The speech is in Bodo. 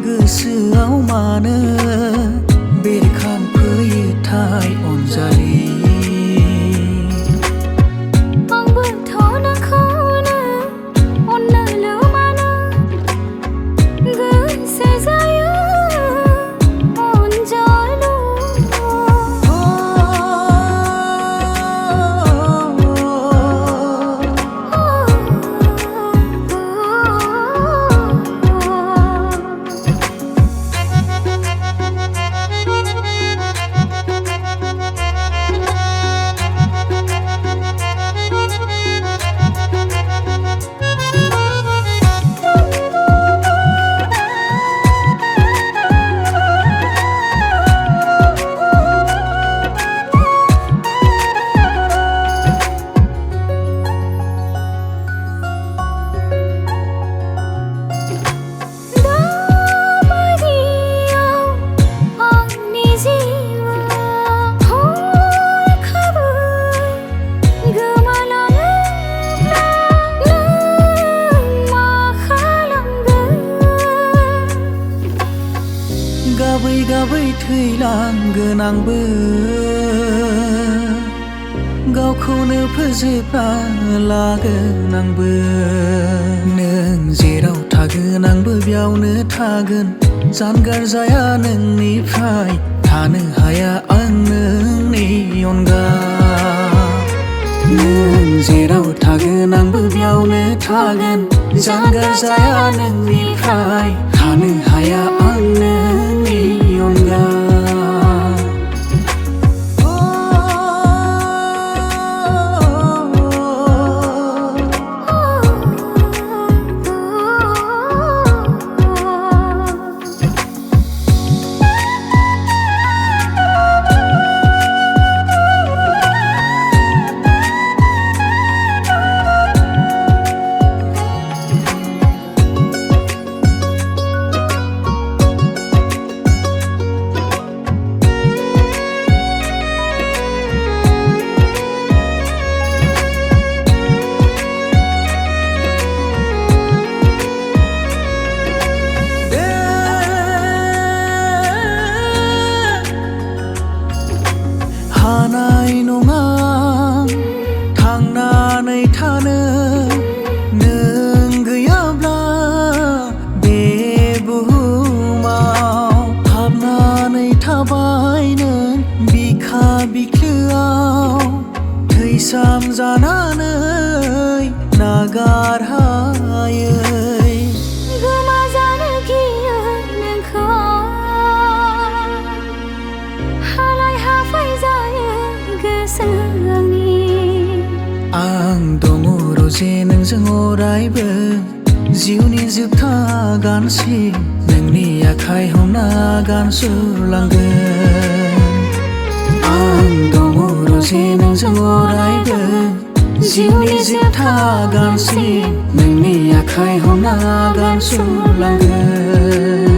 गोसोआव मानो बेरखांफैयो थाय अनजालि गाबै गाबै थैलांगोन आंबो गावखौनो फोजोबना लागोन आंबो नों जेराव थागोन आंबो बेयावनो थागोन जानगार जाया नोंनिफ्राय थानो हाया आं नोंनि अनगा नों जेराव थागोन आंबो बेयावनो थागोन जानगार जाया नोंनिफ्राय थानो हाया आं नोंनि अनगा हानाय नङा थांनानै थानो नों गैयाब्ला बे बुहुमाव हाबनानै थाबाय नों बिखा बिख्लोआव थैसाम जानानै नागारहायै गोमाजानो गियो नोंखौ हालाय हाफाय जायो गोसो आंनि आं दङ रजे नोंजों अरायबो जिउनि जोबथा गानसिम नोंनि आखाइ हमना गान सुरलांगोन आं दङ रजे नोंजों अरायबो जिउनि जोबथा गानसिम नोंनि आखाइ हमना गान सुरलांगोन